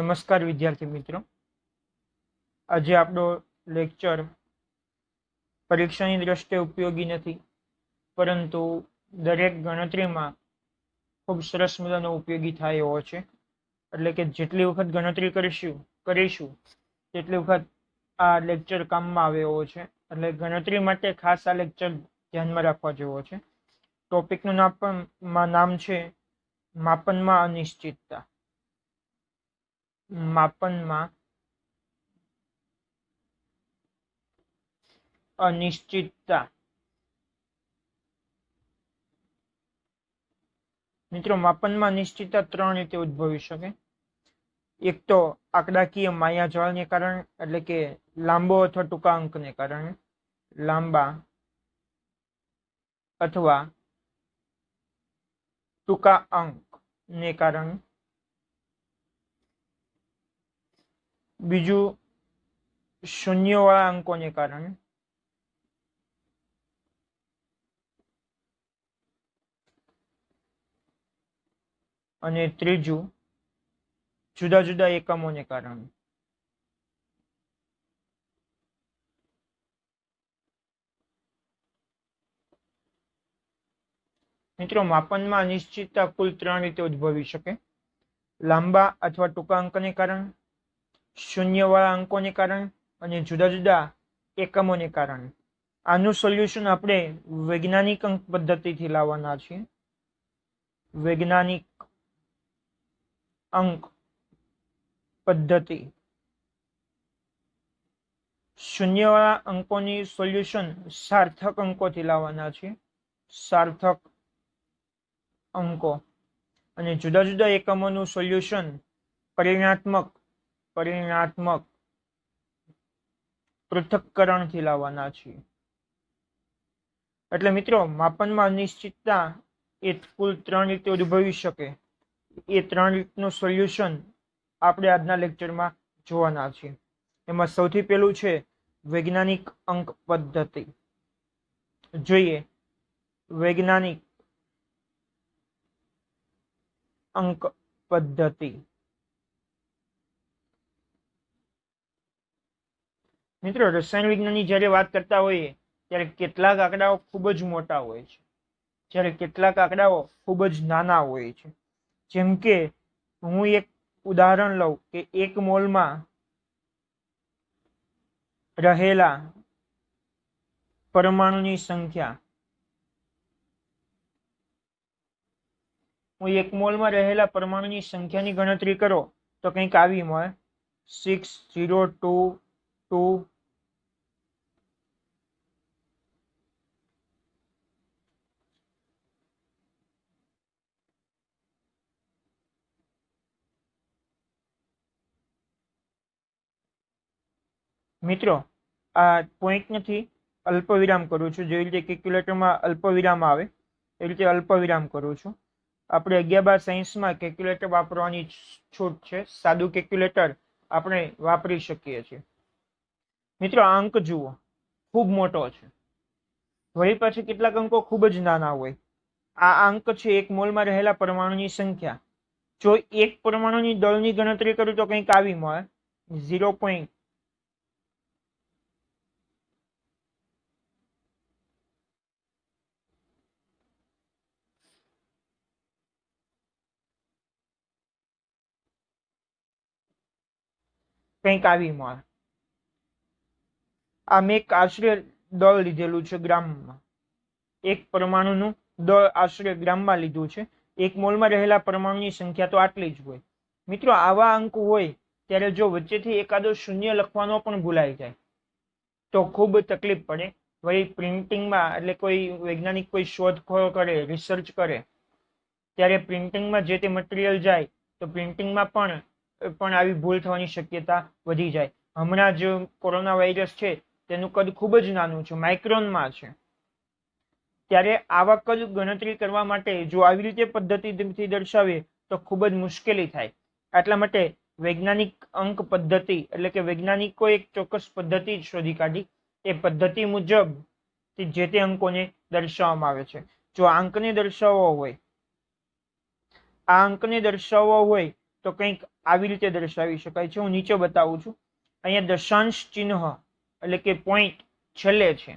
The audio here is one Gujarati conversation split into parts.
નમસ્કાર વિદ્યાર્થી મિત્રો, આજે આપણો લેક્ચર પરીક્ષાની દ્રષ્ટિએ ઉપયોગી નથી, પરંતુ દરેક ગણતરીમાં ખૂબ સરસ મજાનો ઉપયોગી થાય એવો છે. એટલે કે જેટલી વખત ગણતરી કરીશું તેટલી વખત આ લેક્ચર કામમાં આવે એવો છે. એટલે ગણતરી માટે ખાસ આ લેક્ચર ધ્યાનમાં રાખવા જેવો છે. ટોપિકનું નામ છે માપનમાં અનિશ્ચિતતા. માપનમાં અનિશ્ચિતતા. મિત્રો, માપનમાં અનિશ્ચિતતા ત્રણ રીતે ઉદ્ભવી શકે. એક તો આંકડાકીય માયાજાળને કારણે, એટલે કે લાંબો અથવા ટૂંકા અંકને કારણે, લાંબા અથવા ટૂંકા અંકને કારણે. બીજું શૂન્યવાળા અંકોને કારણે. અને ત્રીજું જુદા જુદા એકમોને કારણે. મિત્રો, માપનમાં અનિશ્ચિતતા કુલ ત્રણ રીતે ઉદ્ભવી શકે: લાંબા અથવા ટૂંકા અંકને કારણે, શૂન્યવાળા અંકોને કારણે અને જુદા જુદા એકમોને કારણે. આનું સોલ્યુશન આપણે વૈજ્ઞાનિક અંક પદ્ધતિથી લાવવાના છીએ. વૈજ્ઞાનિક અંક પદ્ધતિ. શૂન્યવાળા અંકોની સોલ્યુશન સાર્થક અંકોથી લાવવાના છે. સાર્થક અંકો. અને જુદા જુદા એકમોનું સોલ્યુશન પરિણાત્મક પૃથક્કરણથી લાવવાના છીએ. એટલે મિત્રો, માપનમાં અનિશ્ચિતતા એ કુલ ત્રણ રીતે ઉદ્ભવી શકે. એ ત્રણ રીતનું સોલ્યુશન આપણે આજના લેક્ચરમાં જોવાના છીએ. એમાં સૌથી પહેલું છે વૈજ્ઞાનિક અંક પદ્ધતિ. જોઈએ વૈજ્ઞાનિક અંક પદ્ધતિ. મિત્રો, રસાયણ વિજ્ઞાનની જ્યારે વાત કરતા હોઈએ ત્યારે કેટલાક આંકડાઓ ખૂબ જ મોટા હોય છે, જ્યારે કેટલાક આંકડાઓ ખૂબ જ નાના હોય છે. જેમ કે હું એક ઉદાહરણ લઉં કે એક મોલમાં રહેલા પરમાણુની સંખ્યા. હું એક મોલમાં રહેલા પરમાણુની સંખ્યાની ગણતરી કરો તો કંઈક આવી મળે 6022. મિત્રો, આ પોઈન્ટ નથી, અલ્પવિરામ કરું છું. જેવી રીતે કેલ્ક્યુલેટરમાં અલ્પવિરામ આવે એ રીતે અલ્પવિરામ કરું છું. આપણે 11 સાયન્સમાં કેલ્ક્યુલેટર વાપરવાની છૂટ છે. સાદું કેલ્ક્યુલેટર આપણે વાપરી શકીએ છીએ. મિત્રો, આ અંક જુઓ, ખૂબ મોટો છે. વળી પાછી કેટલાક અંકો ખૂબ જ નાના હોય. આ અંક છે એક મોલમાં રહેલા પરમાણુની સંખ્યા. જો એક પરમાણુની દળની ગણતરી કરું તો કંઈક આવી મળે 0. કંઈક આવી મળે. આ મેં એક આશરે દળ લીધેલું છે ગ્રામમાં. એક પરમાણુનું દળ આશરે ગ્રામમાં લીધું છે. એક મોલમાં રહેલા પરમાણુની સંખ્યા તો આટલી જ હોય. મિત્રો, આવા અંક હોય ત્યારે જો વચ્ચેથી એકાદો શૂન્ય લખવાનો પણ ભૂલાઈ જાય તો ખૂબ તકલીફ પડે. વળી પ્રિન્ટિંગમાં, એટલે કોઈ વૈજ્ઞાનિક કોઈ શોધખોળ કરે, રિસર્ચ કરે ત્યારે પ્રિન્ટિંગમાં જે તે મટીરિયલ જાય તો પ્રિન્ટિંગમાં પણ આવી ભૂલ થવાની શક્યતા વધી જાય. હમણાં જ કોરોના વાયરસ છે તેનું કદ ખૂબ જ નાનું છે, માઇક્રોનમાં છે. ત્યારે આવા કદ ગણતરી કરવા માટે જો આવી રીતે પદ્ધતિથી દર્શાવીએ તો ખૂબ જ મુશ્કેલી થાય. એટલા માટે વૈજ્ઞાનિક અંક પદ્ધતિ, એટલે કે વૈજ્ઞાનિકો એક ચોક્કસ પદ્ધતિ શોધી કાઢી. એ પદ્ધતિ મુજબ જે તે અંકોને દર્શાવવામાં આવે છે. જો આ અંકને દર્શાવવો હોય તો કંઈક આવી રીતે દર્શાવી શકાય છે. હું નીચે બતાવું છું. અહીંયા દશાંશ ચિહ્ન એટલે કે પોઈન્ટ છેલ્લે છે,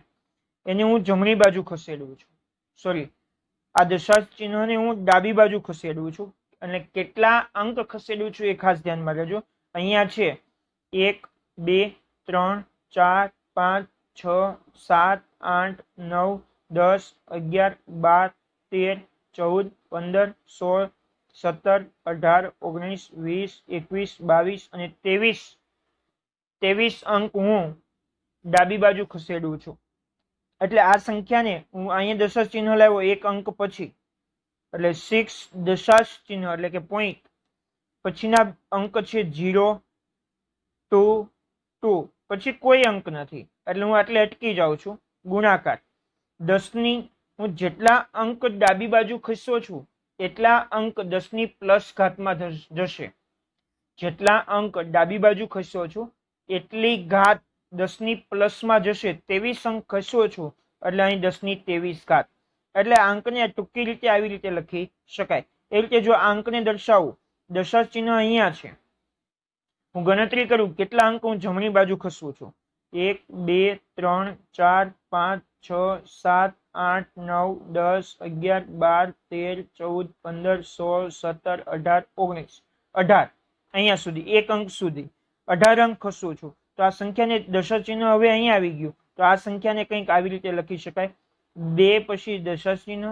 એને હું જમણી બાજુ ખસેડું છું. સોરી, આ દશાંશ ચિહ્નને હું ડાબી બાજુ ખસેડું છું. અને કેટલા અંક ખસેડું છું એ ખાસ ધ્યાનમાં રહેજો. અહીંયા છે 1 2 3 4 5 6 7 8 9 10 11 12 13 14 15 16 17 18 19 20 21 22 અને 23 અંક હું ડાબી બાજુ ખસેડું છું. એટલે આ સંખ્યાને હું અહીંયા દશાંશ ચિહ્ન લાવ્યો એક અંક પછી, એટલે 6 દશાંશ ચિહ્ન એટલે કે પોઈન્ટ પછીના અંક છે 0 2 2, પછી કોઈ અંક નથી એટલે હું આટલે અટકી જાઉં છું. ગુણાકાર 10 ની હું જેટલા અંક ડાબી બાજુ ખસ્યો છું એટલા અંક 10 ની પ્લસ ઘાતમાં જશે. જેટલા અંક ડાબી બાજુ ખસ્યો છું એટલી ઘાત 10 ની પ્લસમાં જશે. 23 અંક ખસ્યો છું એટલે અહીં 10 ની 23 ઘાત. એટલે અંકને ટૂંકી રીતે આવી રીતે લખી શકાય. એ રીતે જો અંકને દર્શાવું, દશાંશ ચિહ્ન અહીંયા છે, હું ગણતરી કરું કેટલા અંક હું જમણી બાજુ ખસું છું. 1 2 3 4 5 6 7 8 9 10 11 12 13 14 15 16 17 18 19 18 અહીંયા સુધી એક અંક સુધી 18 અંક ખસું છું. તો આ સંખ્યાને દશાંશ ચિહ્ન હવે અહીંયા આવી ગયું. તો આ સંખ્યાને કંઈક આવી રીતે લખી શકાય. 2 પછી દશાંશ ચિહ્ન,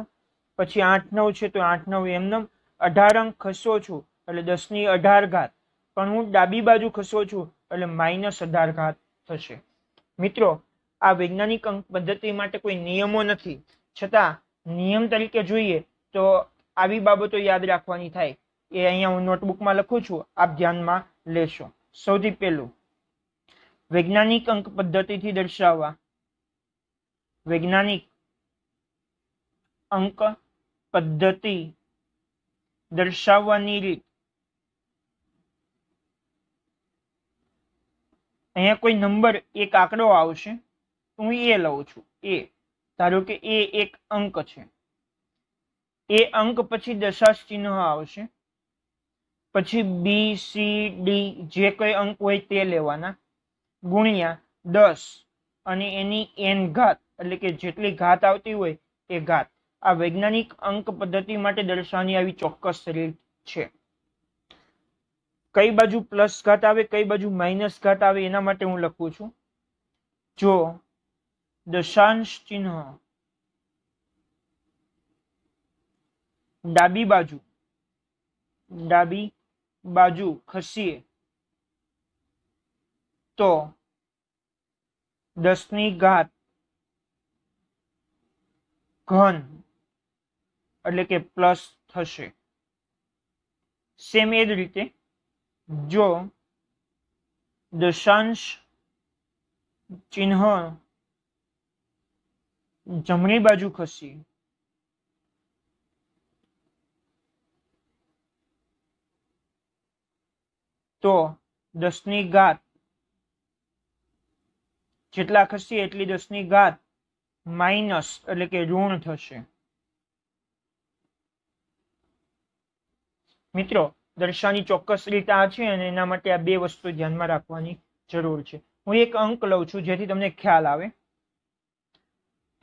પછી 8 9 છે તો 8 9 એમનેમ. 18 અંક ખસ્યો છું એટલે 10 ની 18 ઘાત, પણ હું ડાબી બાજુ ખસ્યો છું એટલે -18 ઘાત થશે. મિત્રો, આ વૈજ્ઞાનિક અંક પદ્ધતિ માટે કોઈ નિયમો નથી, છતાં નિયમ તરીકે જોઈએ તો આવી બાબતો યાદ રાખવાની થાય. એ અહીંયા હું નોટબુકમાં લખું છું, આપ ધ્યાનમાં લેશો. સૌથી પહેલું, વૈજ્ઞાનિક અંક પદ્ધતિથી દર્શાવવા વૈજ્ઞાનિક અંક પદ્ધતિ દર્શાવવાની રીત. અહીંયા કોઈ નંબર એક આંકડો આવશે, હું એ લઉં છું. એ ધારો કે એ એક અંક છે. એ અંક પછી દશાંશ ચિહ્ન આવશે, પછી બી સી ડી જે કોઈ અંક હોય તે લેવાના, ગુણ્યા 10 અને એની n ઘાત એટલે કે જેટલી ઘાત આવતી હોય એ ઘાત. આ વૈજ્ઞાનિક અંક પદ્ધતિ માટે દર્શાવવાની આવી ચોક્કસ રીત છે. કઈ બાજુ પ્લસ ઘાત આવે કઈ બાજુ માઇનસ ઘાત આવે એના માટે હું લખું છું. જો દશાંશ ચિહ્ન ડાબી બાજુ ખસીએ તો 10 ની ઘાત ઘન એટલે કે પ્લસ થશે. સેમ એ જ રીતે જો દશાંશ ચિહ્ન જમણી બાજુ ખસી તો 10 ની ઘાત જેટલા ખસી એટલી 10 ની ઘાત માઇનસ એટલે કે ઋણ થશે. મિત્રો, દર્શાવવાની ચોક્કસ રીત આ છે અને એના માટે આ બે વસ્તુ ધ્યાનમાં રાખવાની જરૂર છે. હું એક અંક લઉં છું જેથી તમને ખ્યાલ આવે.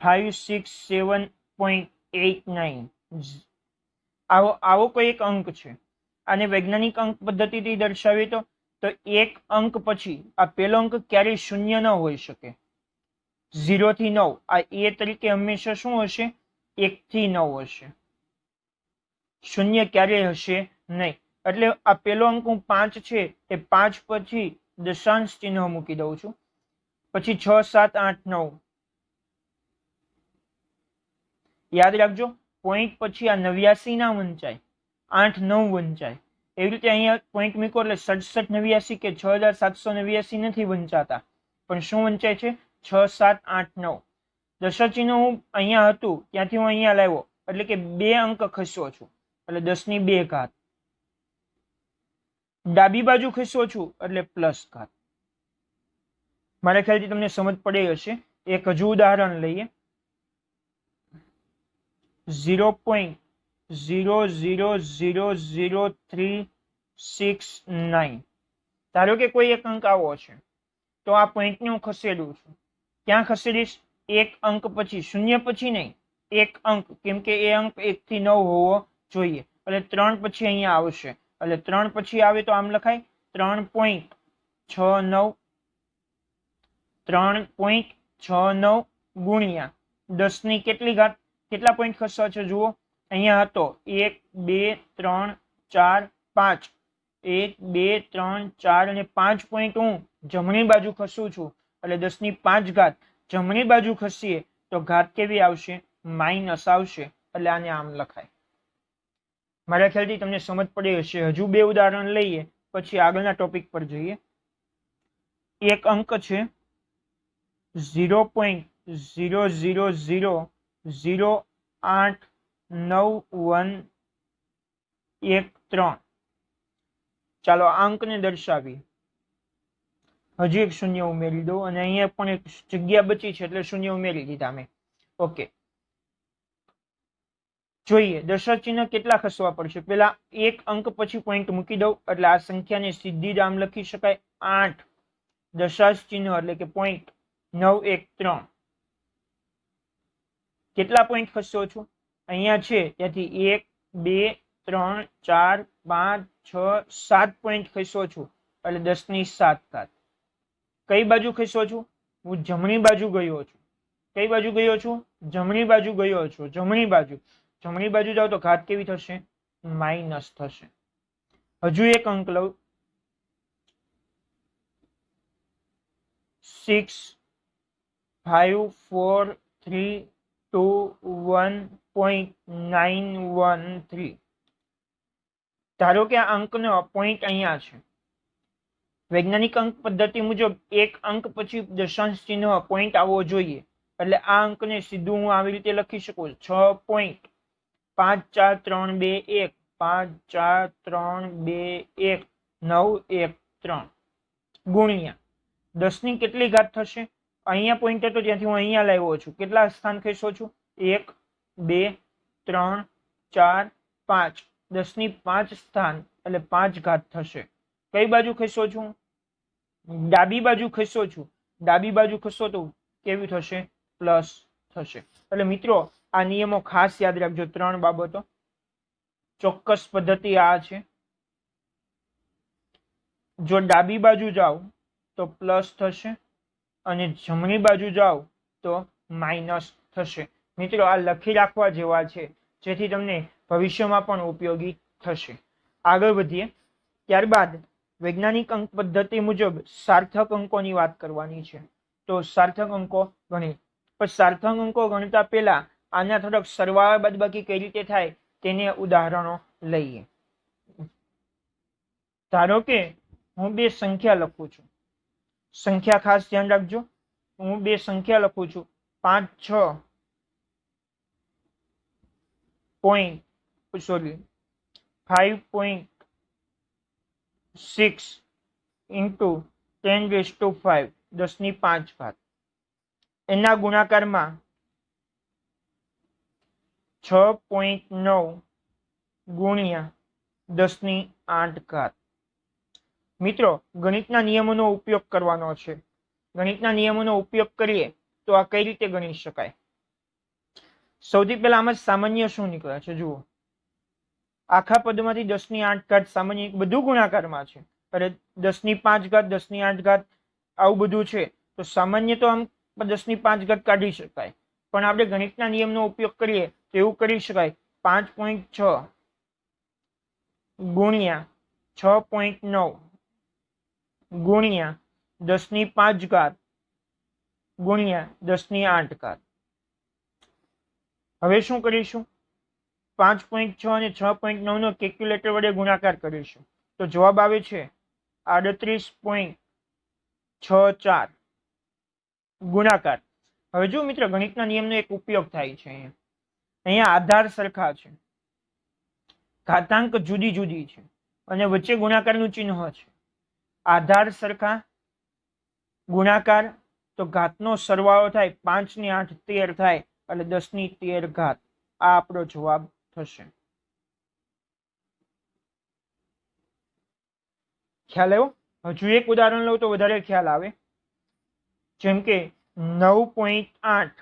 567.89 આવો કોઈ એક અંક છે. આને વૈજ્ઞાનિક અંક પદ્ધતિથી દર્શાવીએ તો એક અંક પછી આ પહેલો અંક ક્યારેય શૂન્ય ન હોઈ શકે. 0 થી 9 આ એ તરીકે હંમેશા શું હશે? 1 થી 9 હશે. શૂન્ય ક્યારેય હશે નહીં. એટલે આ પહેલો અંક હું 5 છે એ 5 પછી દશાંશ ચિહ્ન મૂકી દઉં છું. પછી 6 7 8 9 યાદ રાખજો, પોઈન્ટ પછી આ 89 ના વંચાય, 8 9 વંચાય. એવી રીતે અહીંયા પોઈન્ટ મૂકો એટલે 67 89 કે 6789 નથી વંચાતા, પણ શું વંચાય છે? 6 7 8 9. દશાંશ ચિહ્ન હું અહીંયા હતું ત્યાંથી હું અહીંયા લાવ્યો એટલે કે 2 અંક ખસ્યો છું એટલે 10 ની 2 ઘાત. ડાબી બાજુ ખસ્યો છું એટલે પ્લસ ઘાત. મારા ખ્યાલથી તમને સમજ પડી હશે. એક હજુ ઉદાહરણ લઈએ. 0.00003 69। ધારો કે કોઈ એક અંક આવો છે, તો આ પોઈન્ટને હું ખસેડું છું. ક્યાં ખસેડીશ? એક અંક પછી, શૂન્ય પછી નહીં, એક અંક, કેમ કે એ અંક 1 થી 9 હોવો જોઈએ. એટલે 3 પછી અહીંયા આવશે. એટલે 3 પછી આવે તો આમ લખાય 3.69 3.69 ગુણ્યા 10 ની કેટલી ઘાત? કેટલા પોઈન્ટ ખસવા છે જુઓ. અહીંયા હતો 1 2 3 4 5, 1 2 3 4 અને 5 પોઈન્ટ હું જમણી બાજુ ખસું છું. એટલે 10 ની 5 ઘાત જમણી બાજુ ખસીએ તો ઘાત કેવી આવશે? માઇનસ આવશે. એટલે આને આમ લખાય. મારા ખ્યાલથી તમને સમજ પડી હશે. હજુ બે ઉદાહરણ લઈએ પછી આગળના ટોપિક પર જઈએ. એક અંક છે 0.000089113. ચાલો આ અંકને દર્શાવીએ. હજી એક શૂન્ય ઉમેરી દો અને અહીંયા પણ એક જગ્યા બચી છે એટલે શૂન્ય ઉમેરી દીધા મેં. ઓકે, જોઈએ દશાંશ ચિહ્ન કેટલા ખસવા પડશે. પેલા એક અંક પછી પોઈન્ટ મૂકી દઉં એટલે આ સંખ્યાને સીધી જ આમ લખી શકાય. 8 દશાંશ ચિહ્ન એટલે કે 0.913. કેટલા પોઈન્ટ ખસ્યો છું? અહીંયા છે ત્યાંથી 1 2 3 4 5 6 7 પોઈન્ટ ખસ્યો છું. એટલે 10 ની 7 ઘાત. કઈ બાજુ ખસ્યો છું? હું જમણી બાજુ ગયો છું. કઈ બાજુ ગયો છું? જમણી બાજુ ગયો છું. જમણી બાજુ જાઓ તો ઘાત કેવી થશે? માઇનસ થશે. હજુ એક અંક લઉં 65432.913. ધારો કે આ અંકનો પોઈન્ટ અહીંયા છે. વૈજ્ઞાનિક અંક પદ્ધતિ મુજબ એક અંક પછી દશાંશ ચિહ્ન પોઈન્ટ આવવો જોઈએ. એટલે આ અંકને સીધું હું આવી રીતે લખી શકું 6.54321 54321 ગુણ્યા 10 ની કેટલી ઘાત થશે? અહીંયા પોઈન્ટ હતો ત્યાંથી હું અહીંયા લાવ્યો છું. કેટલા સ્થાન ખેંચો છું? 1 2 3 4 5, 10 ની 5 સ્થાન એટલે 5 ઘાત થશે. કઈ બાજુ ખસ્યો છું? ડાબી બાજુ ખસ્યો છું. ડાબી બાજુ ખસો તો કેવી થશે? પ્લસ થશે. એટલે મિત્રો આ નિયમો ખાસ યાદ રાખજો. 3 બાબતો. ચોક્કસ પદ્ધતિ આ છે. જો ડાબી બાજુ જાઓ તો પ્લસ થશે અને જમણી બાજુ જાઓ તો માઇનસ થશે. મિત્રો આ લખી રાખવા જેવા છે જેથી તમને ભવિષ્યમાં પણ ઉપયોગી થશે. આગળ વધીએ. ત્યારબાદ વૈજ્ઞાનિક અંક પદ્ધતિ મુજબ સાર્થક અંકોની વાત કરવાની છે. તો સાર્થક અંકો ગણિત. પણ સાર્થક અંકો ગણતા પહેલા આના થોડોક સરવાળા બાદબાકી કઈ રીતે થાય તેને ઉદાહરણો લઈએ. ધારો કે હું બે સંખ્યા લખું છું. સંખ્યા ખાસ ધ્યાન રાખજો. હું બે સંખ્યા લખું છું 5 6 into 10⁵ 10 ની 5 ઘાત. એના ગુણાકારમાં 6.9 ગુણ્યા 10 ની 8 ઘાત. મિત્રો ગણિતના નિયમોનો ઉપયોગ કરવાનો છે. ગણિતના નિયમોનો ઉપયોગ કરીએ તો આ કઈ રીતે ગણી શકાય? સૌથી પહેલા આમાં સામાન્ય શું નીકળે છે જુઓ. આખા પદમાંથી 10 ની 8 ઘાત સામાન્ય, બધું ગુણાકારમાં છે. એટલે 10 ની 5 ઘાત 10 ની 8 ઘાત આવું બધું છે તો સામાન્ય તો આમ 10 ની 5 ઘાત કાઢી શકાય. પણ આપણે ગણિતના નિયમનો ઉપયોગ કરીએ તો એવું કરી શકાય 5.6 ગુણ્યા 6.9 ગુણ્યા 10 ની 5 ઘાત ગુણ્યા 10 ની 8 ઘાત. હવે શું કરીશું? 5.6 અને 6.9 નો કેલ્ક્યુલેટર વડે ગુણાકાર કરીશું તો જવાબ આવે છે 38.64 ગુણાકાર. હવે જો મિત્રો ગણિતના નિયમનો એક ઉપયોગ થાય છે. અહીંયા આધાર સરખા છે, ઘાતાંક જુદી જુદી છે અને વચ્ચે ગુણાકારનું ચિહ્ન છે. આધાર સરખા, ગુણાકાર તો ઘાતનો સરવાળો થાય 5 ની 8 13 થાય એટલે 10 ની 13 ઘાત. આ આપણો જવાબ થશે. ખ્યાલ આવ્યો? હજુ એક ઉદાહરણ લઉં તો વધારે ખ્યાલ આવે. જેમ કે 9.8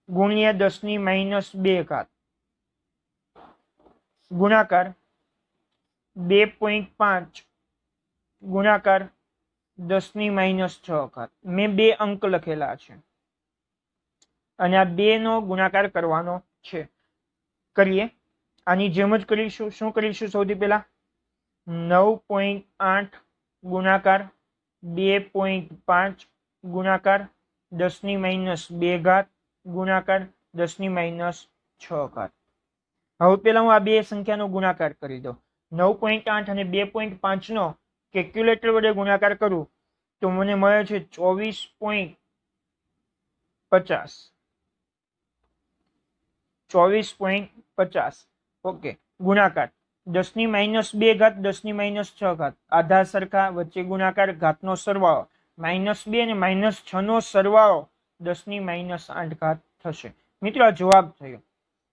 ગુણ્યા 10⁻2 ગુણાકાર 2.5 ગુણાકાર 10⁻6. મેં 2 અંક લખેલા છે અને આ 2 નો ગુણાકાર કરવાનો છે. કરીએ. આની જેમ જ કરીશું. શું કરીશું? સૌથી પહેલા 9.8 ગુણાકાર 2.5 ગુણાકાર 10⁻2 ગુણાકાર 10⁻6. હવે પેલા હું આ બે સંખ્યાનો ગુણાકાર કરી દઉં. 9.8 અને 2.5 નો કેલ્ક્યુલેટર વડે ગુણાકાર કરું તો મને મળે છે 24.50. 24.50. ઓકે. ગુણાકાર 10⁻2 10⁻6. આધા સરખા, વચ્ચે ગુણાકાર, ઘાતનો સરવાળો. -2 અને -6 નો સરવાળો 10⁻8 થશે. મિત્રો આ જવાબ થયો.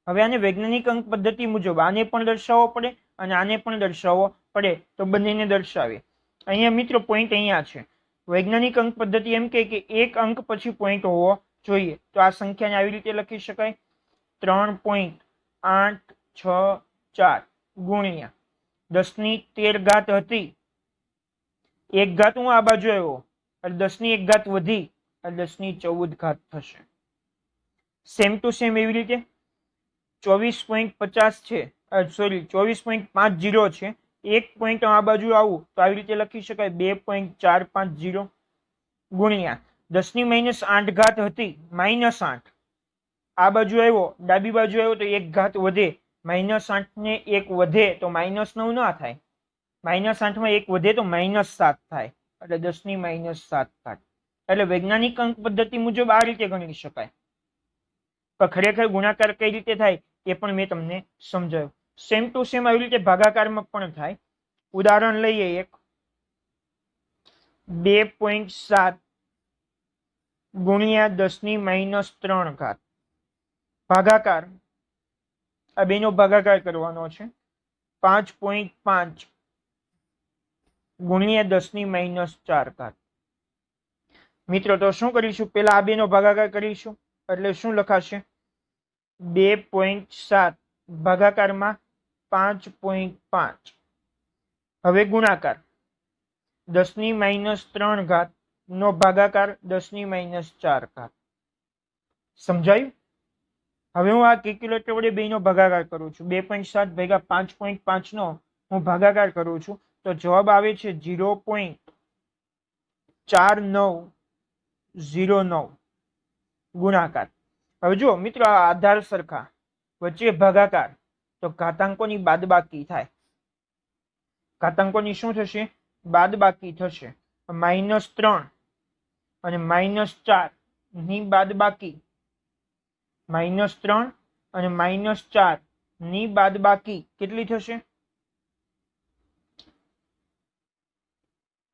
હવે આને વૈજ્ઞાનિક અંક પદ્ધતિ મુજબ આને પણ દર્શાવવો પડે અને આને પણ દર્શાવવો પડે. તો બંનેને દર્શાવીએ. અહીંયા મિત્રો પોઈન્ટ અહીંયા છે. વૈજ્ઞાનિક અંક પદ્ધતિ એમ કહે કે એક અંક પછી પોઈન્ટ હોવો જોઈએ. તો આ સંખ્યાને આવી રીતે લખી શકાય. 3.864 ગુણ્યા 10⁻13 હતી. 1 ઘાત હું આ બાજુ આવ્યો એટલે 10⁻1 વધી એટલે 10⁻14 થશે. સેમ ટુ સેમ એવી રીતે 24.50 છે, સોરી 24.50 છે. 1 પોઈન્ટ આ બાજુ આવું તો આવી રીતે લખી શકાય 2.450 ગુણ્યા 10⁻8 હતી. -8 આ બાજુ આવ્યો, ડાબી બાજુ આવ્યો તો 1 ઘાત વધે. -8 ને 1 વધે તો -9 ના થાય. -8 માં 1 વધે તો -7 થાય એટલે 10⁻7 થાય. એટલે વૈજ્ઞાનિક અંક પદ્ધતિ મુજબ આ રીતે ગણી શકાય. પણ ખરેખર ગુણાકાર કઈ રીતે થાય એ પણ મેં તમને સમજાવ્યું. સેમ ટુ સેમ આવી રીતે ભાગાકારમાં પણ થાય. ઉદાહરણ લઈએ એક. 2.7 ગુણ્યા 10⁻3 ભાગાકાર. આ બેનો ભાગાકાર કરવાનો છે. 5.5 ગુણ્યા 10⁻4. મિત્રો તો શું કરીશું? પેલા આ બેનો ભાગાકાર કરીશું એટલે શું લખાશે? 2.7 ભાગાકારમાં 5.5. હવે ગુણાકાર 10⁻3 નો ભાગાકાર 10⁻4. સમજાયું? હવે હું આ કેલ્ક્યુલેટર વડે બેનો ભાગાકાર કરું છું. 2.7 ભાગ્યા 5.5 નો હું ભાગાકાર કરું છું તો જવાબ આવે છે 0.4909 ગુણાકાર. હવે જો મિત્રો આ આધાર સરખા, વચ્ચે ભાગાકાર તો ઘાતાંકોની બાદબાકી થાય. ઘાતાંકોની શું થશે? બાદબાકી થશે. -3 અને -4 ની બાદબાકી. -3 અને -4 ની બાદબાકી કેટલી થશે?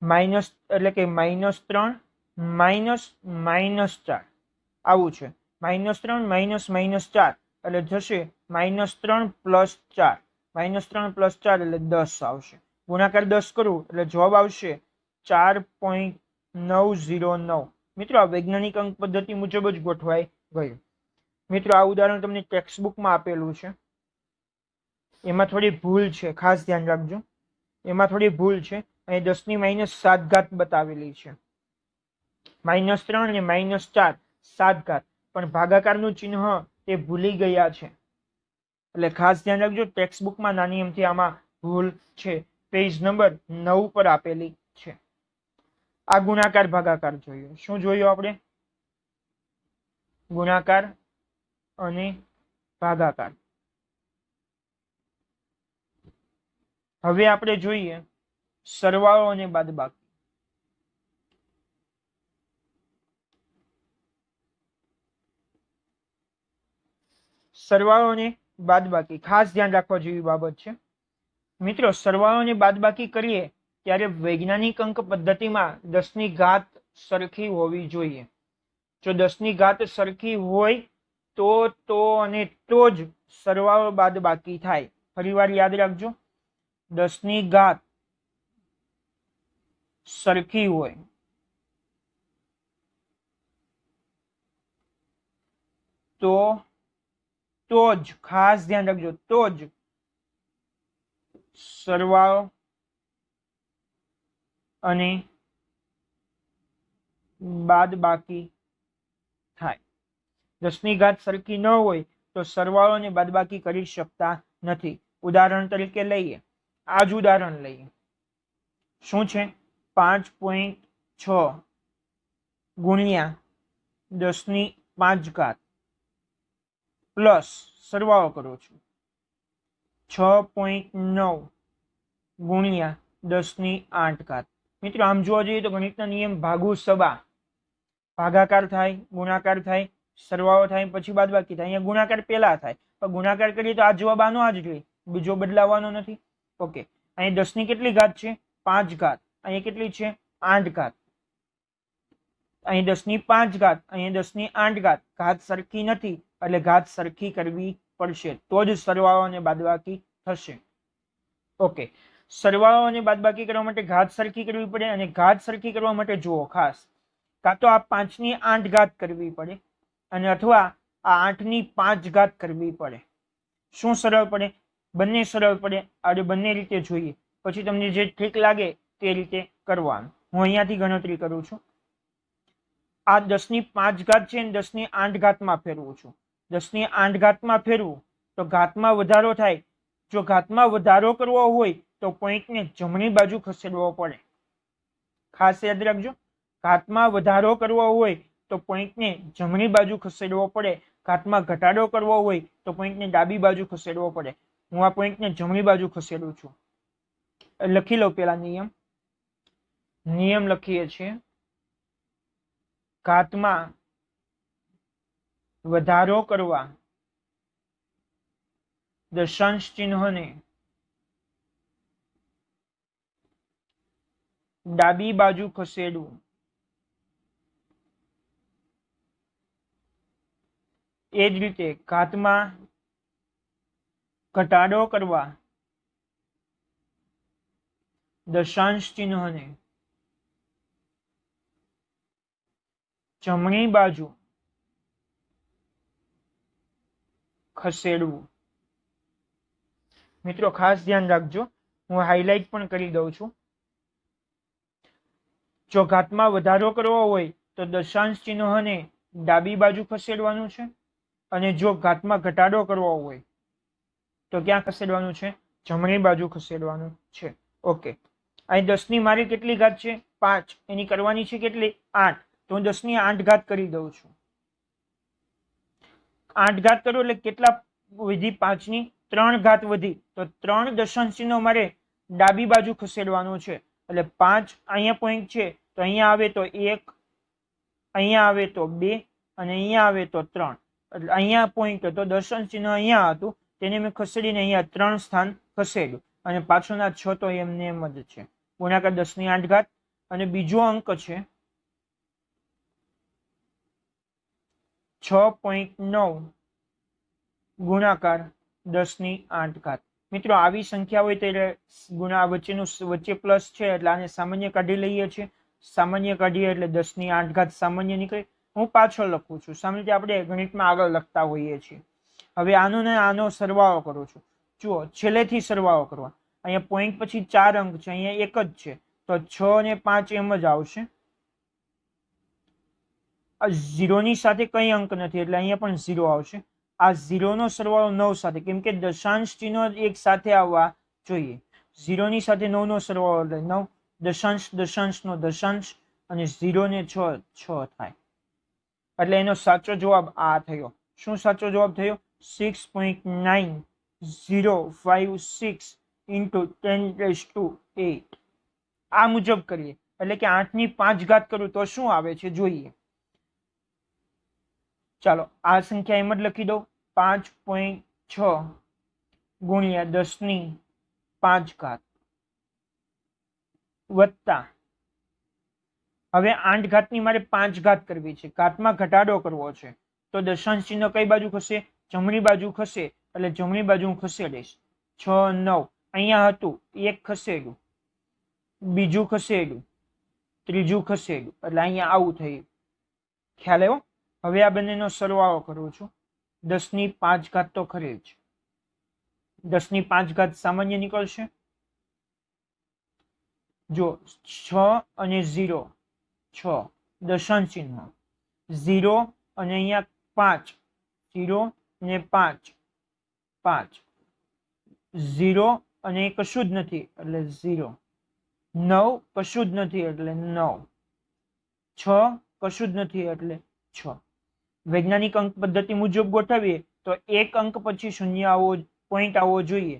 માઇનસ એટલે કે -3 -4 આવું છે. -3 -4 એટલે જશે -3 + 4. -3 + 4 એટલે 10 આવશે. ગુણાકાર 10 કરું એટલે જવાબ આવશે 4.909. મિત્રો આ વૈજ્ઞાનિક અંક પદ્ધતિ મુજબ જ ગોઠવાઈ ગયું. મિત્રો આ ઉદાહરણ તમને ટેક્સ્ટ બુકમાં આપેલું છે. એમાં થોડી ભૂલ છે, ખાસ ધ્યાન રાખજો. એમાં થોડી ભૂલ છે. અહીં 10⁻7 બતાવેલી છે. -3 અને -4 7 પણ ભાગાકારનું ચિહ્ન તે ભૂલી ગયા છે. એટલે ખાસ ધ્યાન રાખજો. ટેક્સ્ટ બુકમાં નાની એમથી આમાં ભૂલ છે. પેજ નંબર 9 પર આપેલી છે. આ ગુણાકાર ભાગાકાર જોયો. શું જોયું આપણે? ગુણાકાર અને ભાગાકાર. હવે આપણે જોઈએ સરવાળો અને બાદબાકી. સરવાળો અને બાદબાકી ખાસ ધ્યાન રાખવા જેવી બાબત છે. મિત્રો સરવાળો અને બાદબાકી કરીએ ત્યારે વૈજ્ઞાનિક અંક પદ્ધતિમાં 10ની ઘાત સરખી હોવી જોઈએ. જો 10ની ઘાત સરખી હોય તો જ સરવાળો બાદબાકી થાય. ફરીવાર યાદ રાખજો. 10ની ઘાત સરખી હોય તો જ, ખાસ ધ્યાન રાખજો, તો જ સરવાળો અને બાદબાકી થાય. 10 ની ઘાત સરખી ન હોય તો સરવાળો અને બાદબાકી કરી શકતા નથી. ઉદાહરણ તરીકે લઈએ, આ જ ઉદાહરણ લઈએ. શું છે? 5.6 ગુણ્યા 10 ની 5 ઘાત પ્લસ સરવાળો કરું છું 6.9 ગુણ્યા 10 ની 8 ઘાત. મિત્રો આમ જોવા જઈએ તો ગણિતના નિયમ ભાગુ સબા, ભાગાકાર થાય, ગુણાકાર થાય, સરવાળો થાય, પછી બાદબાકી થાય. અહીંયા ગુણાકાર પહેલા થાય, પણ ગુણાકાર કરીએ તો આ જવાબ આનો આ જ જોઈએ, બીજો બદલાવાનો નથી. ઓકે, અહીંયા 10 ની કેટલી ઘાત છે? 5 ઘાત. અહીંયા કેટલી છે? 8 ઘાત. અહીં 10 ની 5 ઘાત, અહીંયા 10 ની 8 ઘાત. ઘાત સરખી નથી એટલે ઘાત સરખી કરવી પડશે, તો જ સરવાળો અને બાદબાકી થશે. ઓકે, સરવાળો અને બાદબાકી કરવા માટે ઘાત સરખી કરવી પડે, અને ઘાત સરખી કરવા માટે જુઓ ખાસ, કાં તો આ 5 ની 8 ઘાત કરવી પડે અને અથવા આ 8 ની 5 ઘાત કરવી પડે. શું સરળ પડે? બંને સરળ પડે. આ બંને રીતે જોઈએ, પછી તમને જે ઠીક લાગે તે રીતે કરવાનું. હું અહીંયાથી ગણતરી કરું છું. આ 10 ની 5 ઘાત છે, 10 ની 8 ઘાતમાં ફેરવું છું. 10 ની 8 ઘાતમાં ફેરવું તો ઘાતમાં વધારો થાય. જો ઘાતમાં વધારો કરવો હોય તો પોઈન્ટને જમણી બાજુ ખસેડવો પડે. ખાસ યાદ રાખજો, ઘાતમાં વધારો કરવો હોય તો પોઈન્ટને જમણી બાજુ ખસેડવો પડે. ઘાતમાં ઘટાડો કરવો હોય તો પોઈન્ટને ડાબી બાજુ ખસેડવો પડે. હું આ પોઈન્ટને જમણી બાજુ ખસેડું છું. લખી લો પેલા નિયમ લખીએ છીએ. ઘાતમાં વધારો કરવા દશાંશ ચિહ્નને ડાબી બાજુ ખસેડવું. એ જ રીતે ઘાતમાં ઘટાડો કરવા દશાંશ ચિહ્નને જમણી બાજુ ખસેડવું. મિત્રો ખાસ ધ્યાન રાખજો, હું હાઇલાઇટ પણ કરી દઉં છું. જો ઘાતમાં વધારો કરવો હોય તો દશાંશ ચિહ્નને ડાબી બાજુ ખસેડવાનું છે, અને જો ઘાતમાં ઘટાડો કરવો હોય તો ક્યાં ખસેડવાનું છે? જમણી બાજુ ખસેડવાનું છે. ઓકે, અહીં 10 ની મારી કેટલી ઘાત છે? 5. એની કરવાની છે કેટલી? 8. તો હું 10 ની 8 ઘાત કરી દઉં છું. 8 ઘાત કરું એટલે કેટલા વધી? 5 ની 3 ઘાત વધી. તો 3 દશાંશ ચિહ્નો મારે ડાબી બાજુ ખસેડવાનું છે. એટલે 5 અહીંયા પોઈન્ટ છે, તો અહીંયા આવે તો 1, અહીંયા આવે તો 2, અને અહીંયા આવે તો 3. એટલે અહીંયા પોઈન્ટ હતો, દશાંશ ચિહ્ન અહીંયા હતું, તેને મેં ખસેડીને અહીંયા 3 સ્થાન ખસેડ્યું, અને પાછળના 6 તો એમને એમ જ છે. ગુણાકાર 10 ની 8 ઘાત. અને બીજો અંક છે 6.9 ગુણાકાર 10 ની 8 ઘાત. મિત્રો આવી સંખ્યા હોય ત્યારે વચ્ચે પ્લસ છે એટલે આને સામાન્ય કાઢી લઈએ છીએ. સામાન્ય કાઢીએ એટલે 10 ની 8 ઘાત સામાન્ય નીકળે. હું પાછળ લખું છું, સામાન્ય રીતે આપણે ગણિતમાં આગળ લખતા હોઈએ છીએ. હવે આનો ને આનો સરવાળો કરું છું. જુઓ, છેલ્લેથી સરવાળો કરવા. અહીંયા પોઈન્ટ પછી 4 અંક છે, અહીંયા 1 જ છે, તો 6 અને 5 એમ જ આવશે. 0 ની સાથે કઈ અંક નથી એટલે અહીંયા પણ 0 આવશે. આ 0 નો સરવાળો 9 સાથે, કેમ કે દશાંશ ચિહ્નો એક સાથે આવવા જોઈએ. 0 ની સાથે 9 નો સરવાળો એટલે 9, દશાંશ નો દશાંશ, અને 0 ને 6 થાય. એટલે એનો સાચો જવાબ આ થયો. શું સાચો જવાબ થયો? 6.9056 into 10⁸. આ મુજબ કરીએ એટલે કે 8 ની 5 ઘાત કરું તો શું આવે છે જોઈએ. ચાલો આ સંખ્યા એમ જ લખી દો. 5.6 ગુણ્યા 10 ની 5 ઘાત વત્તા, હવે 8 ઘાતની મારે 5 ઘાત કરવી છે. ઘાતમાં ઘટાડો કરવો છે તો દશાંશ ચિહ્ન કઈ બાજુ ખસે? જમણી બાજુ ખસે, એટલે જમણી બાજુ હું ખસેડીશ. 6, 9 અહીંયા હતું, 1 ખસેડ્યું, બીજું ખસેડ્યું, ત્રીજું ખસેડ્યું એટલે અહીંયા આવું થયું. ખ્યાલ આવ્યો? હવે આ બંનેનો સરવાળો કરું છું. 10⁵ તો ખરી જ. 10⁵ સામાન્ય નીકળશે. જો 6 અને 0, 6 દશાંશ ચિહ્ન, 0 અને અહીંયા 5, 0 ને 5, 5, 0 અને કશું જ નથી એટલે 0, 9 કશું જ નથી એટલે 9, 6 કશું જ નથી એટલે 6. વૈજ્ઞાનિક અંક પદ્ધતિ મુજબ ગોઠવીએ તો એક અંક પછી શૂન્ય આવવો, પોઈન્ટ આવવો જોઈએ.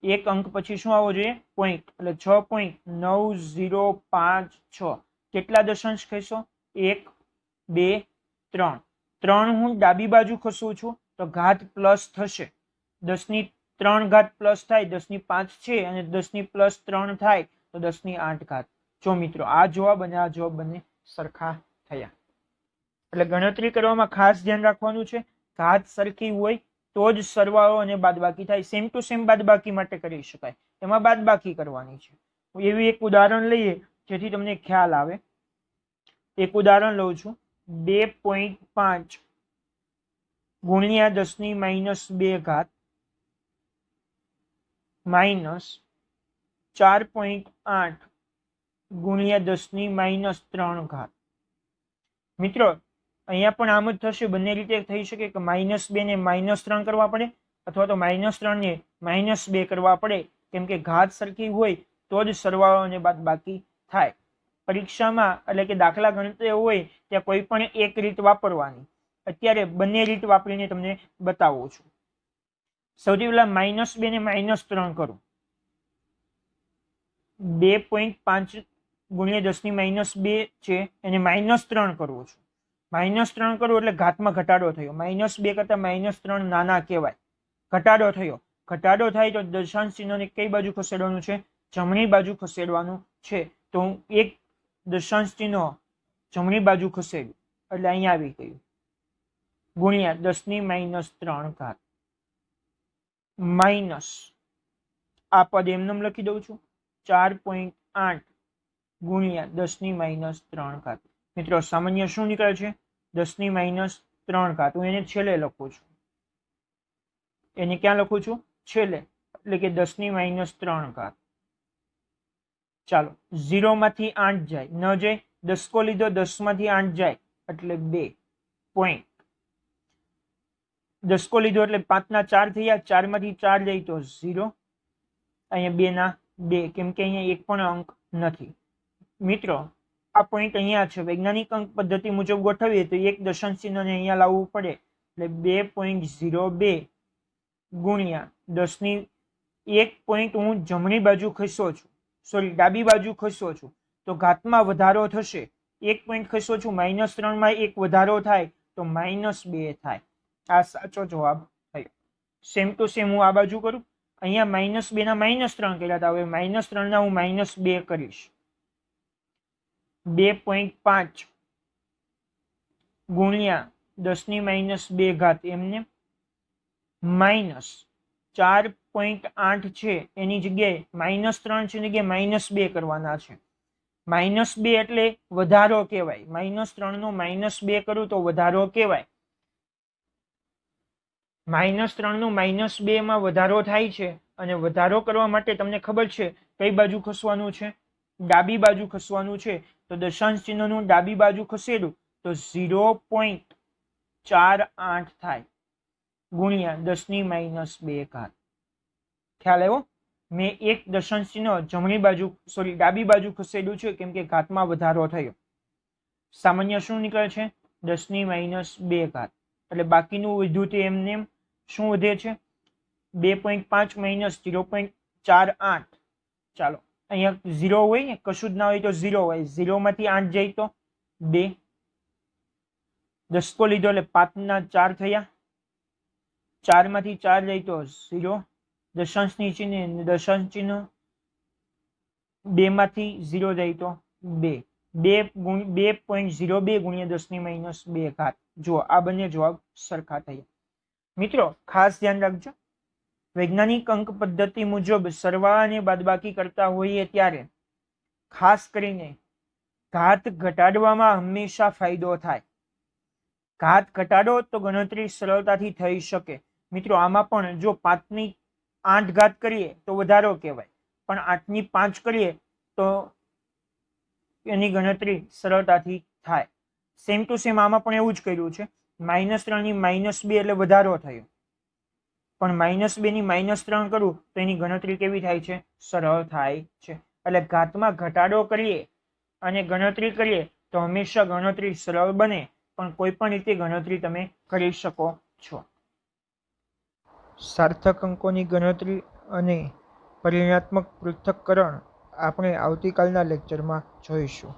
એક અંક પછી શું આવવો જોઈએ? પોઈન્ટ. એટલે 6.9056. કેટલા દશાંશ કહેશો? 1, 2, 3. 3 હું ડાબી બાજુ ખસું છું તો ઘાત પ્લસ થશે. 10⁵ પ્લસ થાય, 10⁵ છે અને 10+3 થાય તો 10⁸. જો મિત્રો આ જવાબ અને આ જવાબ બંને સરખા થયા. એટલે ગણતરી કરવામાં ખાસ ધ્યાન રાખવાનું છે. ઘાત સરખી હોય તો જ સરવાળો અને બાદબાકી થાય. સેમ ટુ સેમ બાદબાકી માટે કરી શકાય, એમાં બાદબાકી કરવાની છે. એવી એક ઉદાહરણ લઈએ જેથી તમને ખ્યાલ આવે. એક ઉદાહરણ લઉં છું. 2.5 ગુણ્યા 10⁻² માઇનસ 4.8 ગુણ્યા 10⁻3. મિત્રો અહીંયા પણ આમ જ થશે. બંને રીતે થઈ શકે કે -2 ને -3 કરવા પડે અથવા તો -3 ને -2 કરવા પડે, કેમ કે ઘાત સરખી હોય તો જ સરવાળો અને બાદબાકી થાય. પરીક્ષામાં એટલે કે દાખલા ગણતરી હોય ત્યાં કોઈ પણ એક રીત વાપરવાની. અત્યારે બંને રીત વાપરીને તમને બતાવું છું. સૌથી પહેલા -2 ને -3 કરું. 2.5 ગુણ્યા 10⁻² છે એને -3 કરવું છું. -3 કરું એટલે ઘાતમાં ઘટાડો થયો. -2 કરતા -3 નાના કહેવાય. ઘટાડો થયો. ઘટાડો થાય તો દશાંશ ચિહ્નને કઈ બાજુ ખસેડવાનું છે? જમણી બાજુ ખસેડવાનું છે. તો હું એક દશાંશ ચિહ્ન જમણી બાજુ ખસેડ્યું એટલે અહીંયા આવી ગયું. ગુણ્યા 10⁻3 માઇનસ આ પદ એમને લખી દઉં છું. 4.8 ગુણ્યા 10⁻3. મિત્રો સામાન્ય શું નીકળે છે? 10⁻3. હું એને છેલ્લે લખું છું. એને ક્યાં લખું છું? છેલ્લે. એટલે કે 10⁻3. ચાલો 0 માંથી 8 જાય, ન જાય. 10 લીધો, 10 માંથી 8 જાય એટલે 2 પોઈન્ટ. 10 લીધો એટલે 5 ના 4 થયા. 4 માંથી 4 જાય તો 0. અહીંયા 2 ના 2, કેમ કે અહીંયા એક પણ અંક નથી. મિત્રો આ પોઈન્ટ અહીંયા છે. વૈજ્ઞાનિક અંક પદ્ધતિ મુજબ ગોઠવીએ તો એક દશાંશ ચિહ્નને અહીંયા લાવવું પડે એટલે 2.02 ગુણ્યા 10 એક પોઈન્ટ હું જમણી બાજુ ખસ્યો છું, સોરી ડાબી બાજુ ખસ્યો છું તો ઘાતમાં વધારો થશે. એક પોઈન્ટ ખસ્યો છું, -3 માં એક વધારો થાય તો -2 થાય. આ સાચો જવાબ થયો. સેમ ટુ સેમ હું આ બાજુ કરું. અહીંયા -2 ના -3 કર્યા હતા. હવે -3 ના હું -2 કરીશ. 2.5 ગુણ્યા 10⁻² એમને માઇનસ 4.8 છે એની જગ્યાએ -3 છે એની જગ્યાએ -2 કરવાના છે. -2 એટલે વધારો કહેવાય. -3 નો -2 કરું તો વધારો કહેવાય. -3 નો -2 માં વધારો થાય છે અને વધારો કરવા માટે તમને ખબર છે કઈ બાજુ ખસવાનું છે? ડાબી બાજુ ખસવાનું છે. તો દશાંશ ચિહ્નનું ડાબી બાજુ ખસેડું તો 0.48 થાય ગુણ્યા 10⁻². ખ્યાલ આવ્યો? મેં એક દશાંશ ચિહ્ન જમણી બાજુ સોરી ડાબી બાજુ ખસેડ્યું છે કેમ કે ઘાતમાં વધારો થયો. સામાન્ય શું નીકળે છે? 10⁻². એટલે બાકીનું વધ્યું તે એમને શું વધે છે? 2.5 માઇનસ 0.48. ચાલો અહીંયા 0 હોય ને, કશું જ ના હોય તો 0 હોય. 0 માંથી 8 જાય તો 2. 10 લીધો એટલે 5 ના 4 થયા. 4 માંથી 4 જાય તો 0. દશાંશની ચિહ્ન દશાંશ ચિહ્ન 2 માંથી 0 જાય તો 2. 2.02 ગુણ્યા 10⁻². જો આ બંને જવાબ સરખા થયા. મિત્રો ખાસ ધ્યાન રાખજો, વૈજ્ઞાનિક અંક પદ્ધતિ મુજબ સરવાળા અને બાદબાકી કરતા હોઈએ ત્યારે ખાસ કરીને ઘાત ઘટાડવામાં હંમેશા ફાયદો થાય. ઘાત ઘટાડો તો ગણતરી સરળતાથી થઈ શકે. મિત્રો આમાં પણ જો 5 ની 8 ઘાત કરીએ તો વધારો કહેવાય, પણ 8 ની 5 કરીએ તો એની ગણતરી સરળતાથી થાય. સેમ ટુ સેમ આમાં પણ એવું જ કર્યું છે. -3 ની -2 એટલે વધારો થયો, પણ -2 ની -3 કરું તો એની ગણતરી કેવી થાય છે? સરળ થાય છે. એટલે ઘાતમાં ઘટાડો કરીએ અને ગણતરી કરીએ તો હંમેશા ગણતરી સરળ બને, પણ કોઈ પણ રીતે ગણતરી તમે કરી શકો છો. સાર્થક અંકોની ગણતરી અને પરિમાણાત્મક પૃથ્થકરણ આપણે આવતીકાલના લેક્ચરમાં જોઈશું.